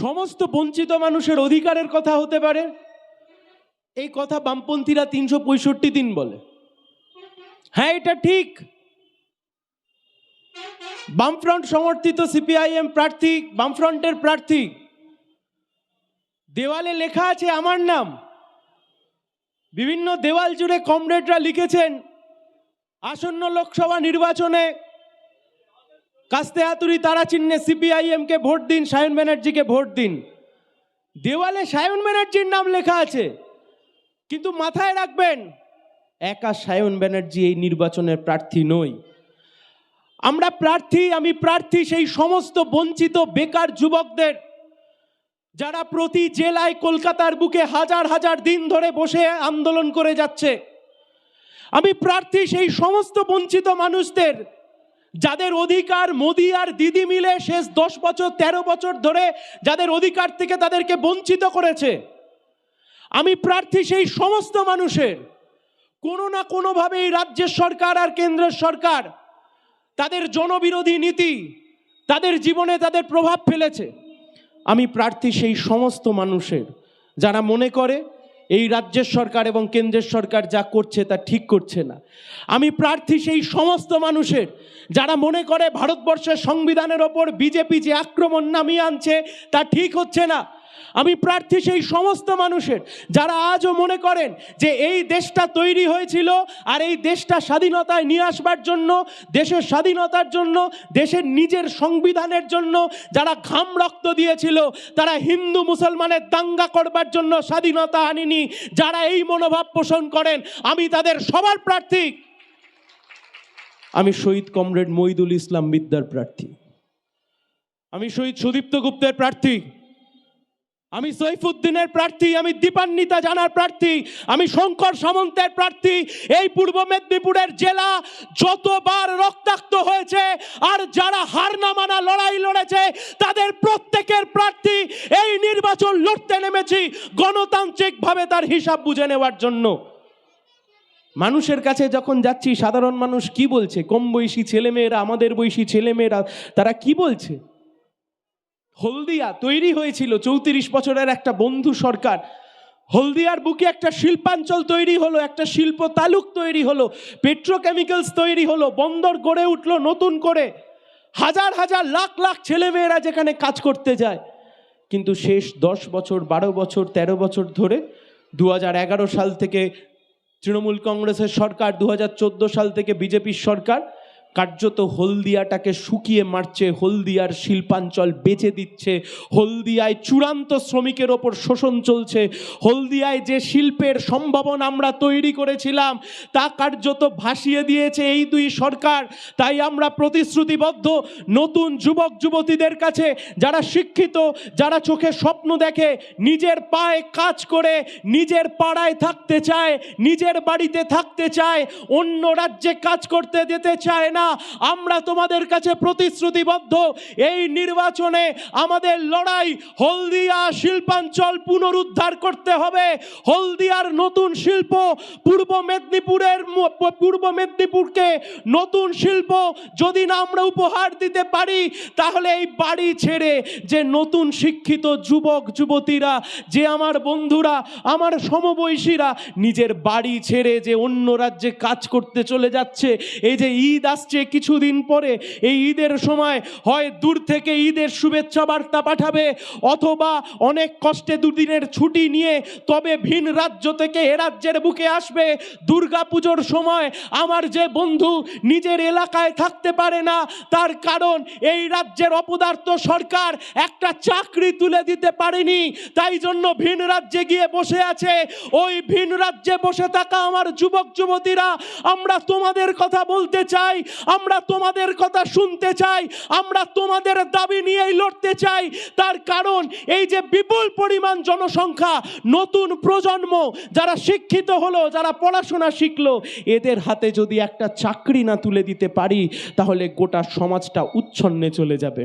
সমস্ত বঞ্চিত মানুষের অধিকারের কথা হতে পারে, এই কথা বামপন্থীরা 365 দিন বলে। হ্যাঁ, এটা ঠিক। বামফ্রন্ট সমর্থিত সিপিআইএম প্রার্থী, বামফ্রন্টের প্রার্থী, দেওয়ালে লেখা আছে আমার নাম। বিভিন্ন দেওয়াল জুড়ে কমরেডরা লিখেছেন, আসন্ন লোকসভা নির্বাচনে কাস্তে হাতুড়ি তারা চিহ্নে সিপিআইএমকে ভোট দিন, সায়ন ব্যানার্জিকে ভোট দিন। দেওয়ালে সায়ন ব্যানার্জির নাম লেখা আছে, কিন্তু মাথায় রাখবেন একা সায়ন ব্যানার্জি এই নির্বাচনের প্রার্থী নই। আমরা প্রার্থী, আমি প্রার্থী সেই সমস্ত বঞ্চিত বেকার যুবকদের যারা প্রতি জেলায় কলকাতার বুকে হাজার হাজার দিন ধরে বসে আন্দোলন করে যাচ্ছে। আমি প্রার্থী সেই সমস্ত বঞ্চিত মানুষদের যাদের অধিকার মোদি আর দিদি মিলে শেষ 10 বছর 13 বছর ধরে যাদের অধিকার থেকে তাদেরকে বঞ্চিত করেছে। আমি প্রার্থী সেই সমস্ত মানুষের কোনো না কোনোভাবে এই রাজ্যের সরকার আর কেন্দ্রের সরকার তাদের জনবিরোধী নীতি তাদের জীবনে তাদের প্রভাব ফেলেছে। আমি প্রার্থী সেই সমস্ত মানুষের যারা মনে করে এই রাজ্যের সরকার এবং কেন্দ্রের সরকার যা করছে তা ঠিক করছে না। আমি প্রার্থী সেই সমস্ত মানুষের যারা মনে করে ভারতবর্ষের সংবিধানের ওপর বিজেপি যে আক্রমণ নামিয়ে আনছে তা ঠিক হচ্ছে না। আমি প্রার্থী সেই সমস্ত মানুষের যারা আজও মনে করেন যে এই দেশটা তৈরি হয়েছিল আর এই দেশটা স্বাধীনতায় নিয়ে আসবার জন্য, দেশের স্বাধীনতার জন্য, দেশের নিজের সংবিধানের জন্য যারা ঘাম রক্ত দিয়েছিল, তারা হিন্দু মুসলমানের দাঙ্গা করবার জন্য স্বাধীনতা আনেনি। যারা এই মনোভাব পোষণ করেন আমি তাদের সবার প্রার্থী। আমি শহীদ কমরেড মহিদুল ইসলাম বিদ্যার প্রার্থী, আমি শহীদ সুদীপ্ত গুপ্তের প্রার্থী, আমি সৈফুদ্দিনের প্রার্থী, আমি দীপান্বিতা জানার প্রার্থী, আমি শঙ্কর সামন্তের প্রার্থী। এই পূর্ব মেদিনীপুরের জেলা যতবার রক্তাক্ত হয়েছে আর যারা হার না মানা লড়াই লড়েছে তাদের প্রত্যেকের প্রার্থী। এই নির্বাচন লড়তে নেমেছি গণতান্ত্রিকভাবে তার হিসাব বুঝে নেওয়ার জন্য। মানুষের কাছে যখন যাচ্ছি সাধারণ মানুষ কি বলছে, কম বয়সী ছেলেমেয়েরা, আমাদের বয়সী ছেলেমেয়েরা, তারা কি বলছে? হলদিয়া তৈরি হয়েছিল 34 বছরের একটা বন্ধু সরকার। হলদিয়ার বুকে একটা শিল্পাঞ্চল তৈরি হলো, একটা শিল্প তালুক তৈরি হলো, পেট্রোকেমিক্যালস তৈরি হলো, বন্দর গড়ে উঠলো নতুন করে, হাজার হাজার লাখ লাখ ছেলেমেয়েরা যেখানে কাজ করতে যায়। কিন্তু শেষ 10 বছর 12 বছর 13 বছর ধরে 2011 সাল থেকে তৃণমূল কংগ্রেসের সরকার, 2014 সাল থেকে বিজেপির সরকার কার্যত হলদিয়াটাকে শুকিয়ে মারছে, হলদিয়ার শিল্পাঞ্চল বেচে দিচ্ছে, হলদিয়ায় চূড়ান্ত শ্রমিকের ওপর শোষণ চলছে, হলদিয়ায় যে শিল্পের সম্ভাবনা আমরা তৈরি করেছিলাম তা কার্যত ভাসিয়ে দিয়েছে এই দুই সরকার। তাই আমরা প্রতিশ্রুতিবদ্ধ নতুন যুবক যুবতীদের কাছে, যারা শিক্ষিত, যারা চোখে স্বপ্ন দেখে, নিজের পায়ে কাজ করে নিজের পাড়ায় থাকতে চায়, নিজের বাড়িতে থাকতে চায়, অন্য রাজ্যে কাজ করতে যেতে চায় না, আমরা তোমাদের কাছে প্রতিশ্রুতিবদ্ধ। এই নির্বাচনে আমাদের লড়াই হলদিয়া শিল্পাঞ্চল পুনরুদ্ধার করতে হবে। হলদিয়ার নতুন শিল্প, পূর্ব মেদিনীপুরকে নতুন শিল্প যদি না আমরা উপহার দিতে পারি, তাহলে এই বাড়ি ছেড়ে যে নতুন শিক্ষিত যুবক যুবতীরা, যে আমার বন্ধুরা, আমার সমবয়সীরা নিজের বাড়ি ছেড়ে যে অন্য রাজ্যে কাজ করতে চলে যাচ্ছে, এই যে ঈদ আসছে কিছুদিন পরে, এই ঈদের সময় হয় দূর থেকে ঈদের শুভেচ্ছা বার্তা পাঠাবে, অথবা অনেক কষ্টে দুদিনের ছুটি নিয়ে তবে ভিন রাজ্য থেকে এ রাজ্যের বুকে আসবে। দুর্গাপুজোর সময় আমার যে বন্ধু নিজের এলাকায় থাকতে পারে না, তার কারণ এই রাজ্যের অপদার্থ সরকার একটা চাকরি তুলে দিতে পারেনি, তাই জন্য ভিন রাজ্যে গিয়ে বসে আছে। ওই ভিন রাজ্যে বসে থাকা আমার যুবক যুবতীরা, আমরা তোমাদের কথা বলতে চাই, আমরা তোমাদের কথা শুনতে চাই, আমরা তোমাদের দাবি নিয়েই লড়তে চাই। তার কারণ এই যে বিপুল পরিমাণ জনসংখ্যা, নতুন প্রজন্ম যারা শিক্ষিত হলো, যারা পড়াশোনা শিখলো, এদের হাতে যদি একটা চাকরি না তুলে দিতে পারি তাহলে গোটা সমাজটা উচ্ছন্নে চলে যাবে।